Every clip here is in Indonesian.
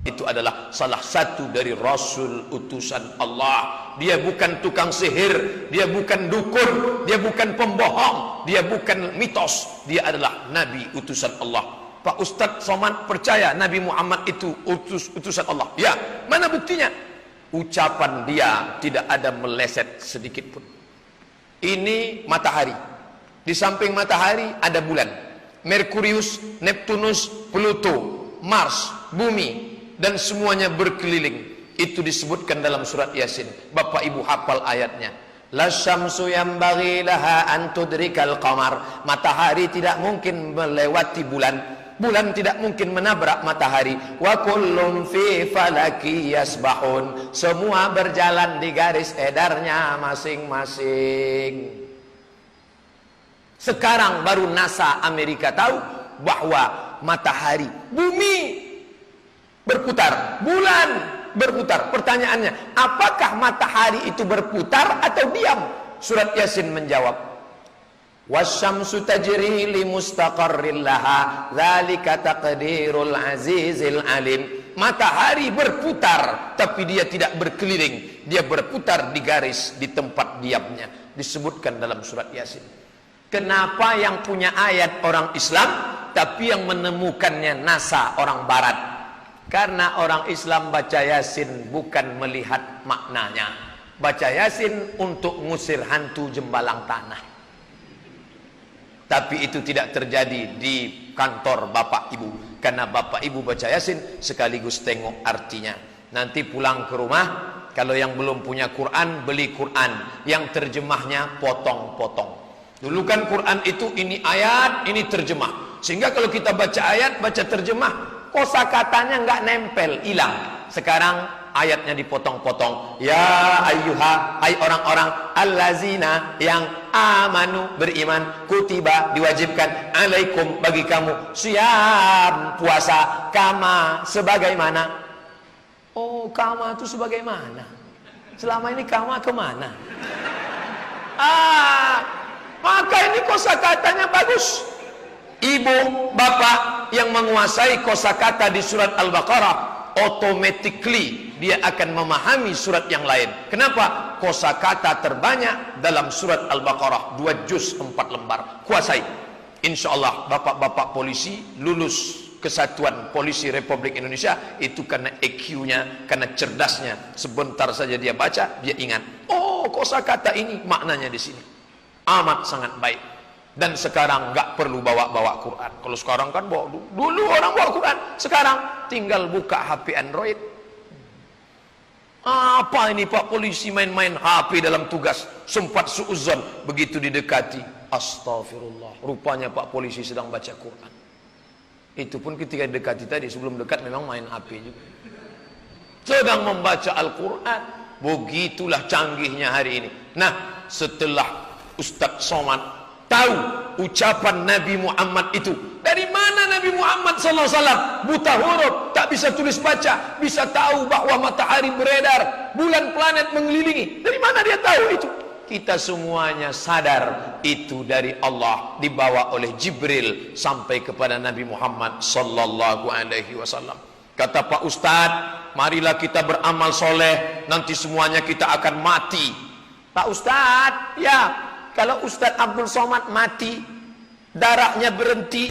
itu adalah salah satu dari Rasul utusan Allah. Dia bukan tukang sihir, dia bukan dukun, dia bukan pembohong, dia bukan mitos. Dia adalah Nabi utusan Allah. Pak Ustadz Somad percaya Nabi Muhammad itu utusan Allah. Ya, mana buktinya? Ucapan dia tidak ada meleset sedikit pun. Ini matahari. Di samping matahari ada bulan, Merkurius, Neptunus, Pluto, Mars, bumi, dan semuanya berkeliling. Itu disebutkan dalam surat Yasin. Bapak Ibu hafal ayatnya. La syamsu yanbaghi laha an tudrikal qamar. Matahari tidak mungkin melewati bulan. Bulan tidak mungkin menabrak matahari. Wa kullum fi falaki yasbahun. Semua berjalan di garis edarnya masing-masing. Sekarang baru NASA Amerika tahu bahwa matahari, bumi berputar, bulan berputar. Pertanyaannya, apakah matahari itu berputar atau diam? Surat Yasin menjawab, wasyamsu tajri li mustaqarril laha dzalika taqdirul azizil alim. Matahari berputar tapi dia tidak berkeliling, dia berputar di garis di tempat diamnya. Disebutkan dalam surat Yasin. Kenapa yang punya ayat orang Islam tapi yang menemukannya NASA orang barat? Karena orang Islam baca Yasin bukan melihat maknanya. Baca Yasin untuk ngusir hantu jembalang tanah. Tapi itu tidak terjadi di kantor Bapak Ibu. Karena Bapak Ibu baca Yasin sekaligus tengok artinya. Nanti pulang ke rumah, kalau yang belum punya Quran, beli Quran. Yang terjemahnya potong-potong. Dulu kan Quran itu ini ayat, ini terjemah. Sehingga kalau kita baca ayat, baca terjemah, kosakatanya nggak nempel, hilang. Sekarang ayatnya dipotong-potong. Ya ayyuha, hai orang-orang allazina yang amanu, beriman, kutiba, diwajibkan, alaikum, bagi kamu, siyam, puasa, kama, sebagaimana. Oh, kama itu sebagaimana? Selama ini kama kemana? Maka ini kosakatanya bagus. Ibu, bapak yang menguasai kosakata di surat Al-Baqarah, automatically dia akan memahami surat yang lain. Kenapa? Kosakata terbanyak dalam surat Al-Baqarah, 2 juz 4 lembar. Kuasai. Insya Allah bapak-bapak polisi lulus Kesatuan Polisi Republik Indonesia itu karena EQ-nya, karena cerdasnya. Sebentar saja dia baca, dia ingat. Oh, kosakata ini maknanya di sini. Amat sangat baik. Dan sekarang nggak perlu bawa-bawa Quran. Kalau sekarang kan bawa, dulu orang bawa Quran, sekarang tinggal buka HP Android. Apa ini Pak Polisi main-main HP dalam tugas? Sempat suuzon, begitu didekati, astagfirullah, rupanya Pak Polisi sedang baca Quran. Itu pun ketika didekati tadi, sebelum dekat memang main HP juga. Sedang membaca Al-Quran. Begitulah canggihnya hari ini. Nah, setelah Ustadz Somad tahu ucapan Nabi Muhammad itu, dari mana Nabi Muhammad SAW buta huruf, tak bisa tulis baca, bisa tahu bahwa matahari beredar, bulan planet mengelilingi? Dari mana dia tahu itu? Kita semuanya sadar itu dari Allah, dibawa oleh Jibril sampai kepada Nabi Muhammad SAW. Kata Pak Ustadz, marilah kita beramal soleh, nanti semuanya kita akan mati. Pak Ustadz, ya, kalau Ustadz Abdul Somad mati, darahnya berhenti,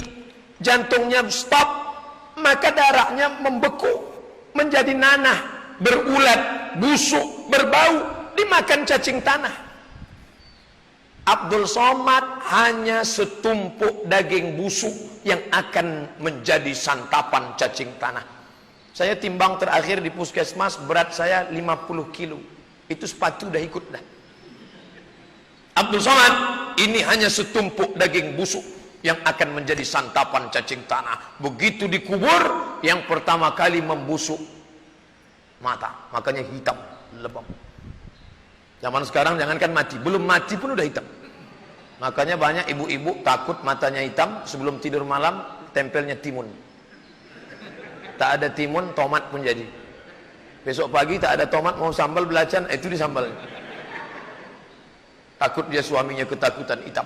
jantungnya stop, maka darahnya membeku, menjadi nanah, berulat, busuk, berbau, dimakan cacing tanah. Abdul Somad hanya setumpuk daging busuk yang akan menjadi santapan cacing tanah. Saya timbang terakhir di puskesmas, berat saya 50 kilo. Itu sepatu udah ikut dah. Abdul Somad ini hanya setumpuk daging busuk yang akan menjadi santapan cacing tanah. Begitu dikubur, yang pertama kali membusuk mata, makanya hitam lebam. Zaman sekarang jangankan mati, belum mati pun udah hitam. Makanya banyak ibu-ibu takut matanya hitam, sebelum tidur malam tempelnya timun. Tak ada timun, tomat pun jadi. Besok pagi tak ada tomat, mau sambal belacan, itu disambal. Takut dia suaminya ketakutan, hitam.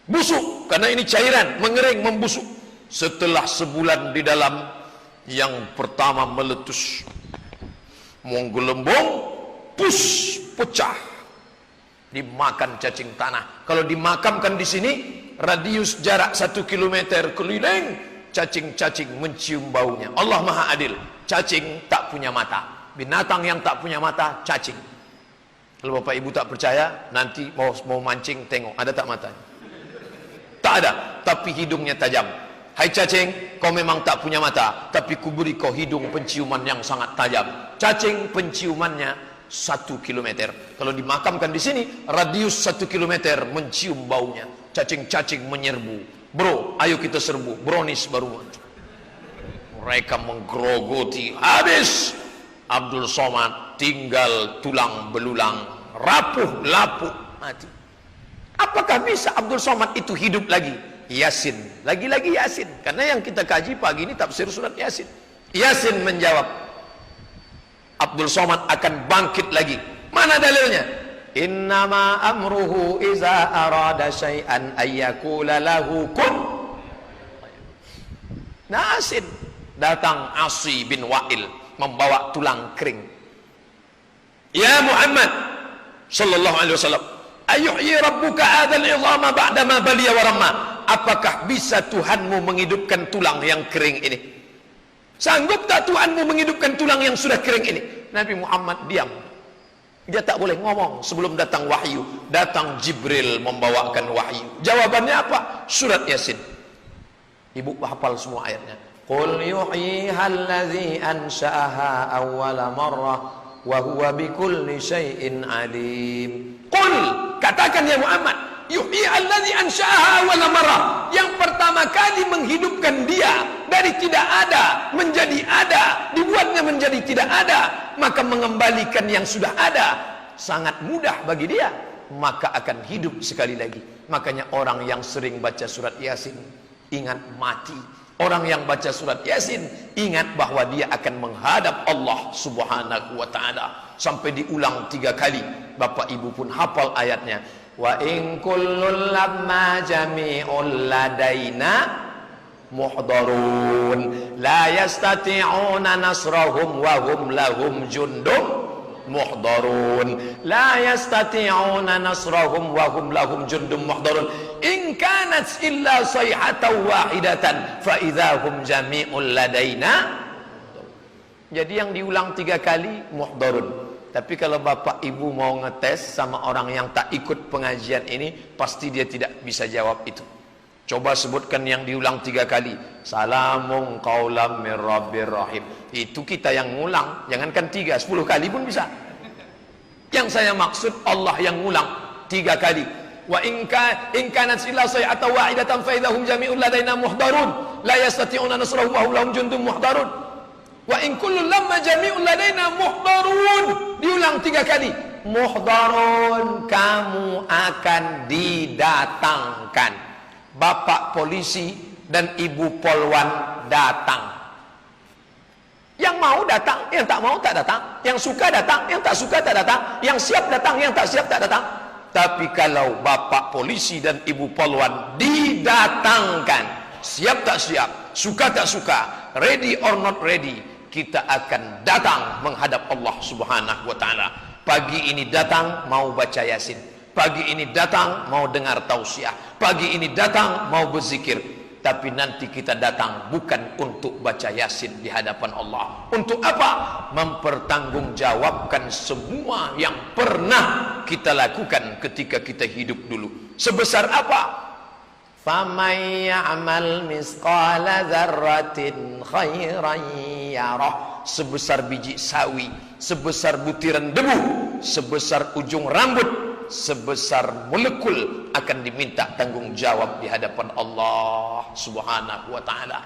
Busuk, karena ini cairan, mengering, membusuk. Setelah sebulan di dalam Yang pertama meletus, menggelembung, pus, pecah, dimakan cacing tanah. Kalau dimakamkan di sini, radius jarak 1 kilometer keliling, cacing-cacing mencium baunya. Allah Maha Adil. Cacing tak punya mata. Binatang yang tak punya mata, cacing. Kalau Bapak Ibu tak percaya, nanti mau mancing, tengok ada tak matanya? Tak ada, tapi hidungnya tajam. Hai cacing, kau memang tak punya mata, tapi kuberi kau hidung penciuman yang sangat tajam. Cacing penciumannya 1 kilometer. Kalau dimakamkan di sini, radius 1 kilometer mencium baunya. Cacing-cacing menyerbu. Bro, ayo kita serbu. Brownies baru muncul. Mereka menggerogoti. Habis. Abdul Somad tinggal tulang belulang, rapuh, lapuk, mati. Apakah bisa Abdul Somad itu hidup lagi? Yasin, lagi-lagi Yasin. Karena yang kita kaji pagi ini tafsir surat Yasin. Yasin menjawab, Abdul Somad akan bangkit lagi. Mana dalilnya? Innama amruhu iza arada syai'an ayyakula lahu kun. Yasin. Datang Asi bin Wa'il membawa tulang kering. Ya Muhammad sallallahu alaihi wasallam, ayuhyi rabbuka adzal idhama ba'da ma baliya wa ramma. Apakah bisa Tuhanmu menghidupkan tulang yang kering ini? Sanggup tak Tuhanmu menghidupkan tulang yang sudah kering ini? Nabi Muhammad diam. Dia tak boleh ngomong sebelum datang wahyu. Datang Jibril membawakan wahyu. Jawabannya apa? Surat Yasin. Ibu hafal semua ayatnya. Qul yuhyiha allazi ansha'aha awwala marrah wa huwa bikulli syai'in alim. Qul, katakan ya Muhammad, yuhyiha allazi ansha'aha awwala marrah, yang pertama kali menghidupkan dia dari tidak ada menjadi ada, dibuatnya menjadi tidak ada, maka mengembalikan yang sudah ada sangat mudah bagi dia, maka akan hidup sekali lagi. Makanya orang yang sering baca surat Yasin ingat mati. Orang yang baca surat Yasin ingat bahwa dia akan menghadap Allah Subhanahu wa ta'ala. Sampai diulang 3 kali. Bapak Ibu pun hafal ayatnya. Wa in kullun lamma jami'un ladaina muhdarun la yastati'una nasrahum wa hum lahum jundum muhdarun la yastati'una nasrahum wa hum lahum jundum muhdarun in kanat illa sayhatan wahidatan fa idzahum jami'un ladaina. Jadi yang diulang 3 kali muhdarun. Tapi kalau Bapak Ibu mau ngetes sama orang yang tak ikut pengajian ini, pasti dia tidak bisa jawab itu. Coba sebutkan yang diulang 3 kali. Salamun qaulam mir rabbir rahim. Itu kita yang ngulang. Jangankan 3, 10 kali pun bisa. Yang saya maksud Allah yang ngulang 3 kali. Wa in kanat illa sayhatan wahidatan fa idahum jami'un ladaina muhdarun la yastati'una nasrahum wa hum lahum jundum muhdarun. Wa in kullu lamma jami'un ladaina muhdarun. Diulang 3 kali. Muhdarun, kamu akan didatangkan. Bapak polisi dan ibu polwan datang. Yang mau datang, yang tak mau tak datang. Yang suka datang, yang tak suka tak datang. Yang siap datang, yang tak siap tak datang. Tapi kalau bapak polisi dan ibu polwan didatangkan, siap tak siap, suka tak suka, ready or not ready, kita akan datang menghadap Allah Subhanahu wa ta'ala. Pagi ini datang mau baca Yasin, pagi ini datang mau dengar tausiah, pagi ini datang mau berzikir. Tapi nanti kita datang bukan untuk baca Yasin di hadapan Allah. Untuk apa? Mempertanggungjawabkan semua yang pernah kita lakukan ketika kita hidup dulu. Sebesar apa? فَمَنْ يَعْمَلْ مِثْقَالَ ذَرَّةٍ خَيْرًا يَرَهُ. Sebesar biji sawi, sebesar butiran debu, sebesar ujung rambut, sebesar molekul akan diminta tanggung jawab di hadapan Allah Subhanahu wa ta'ala.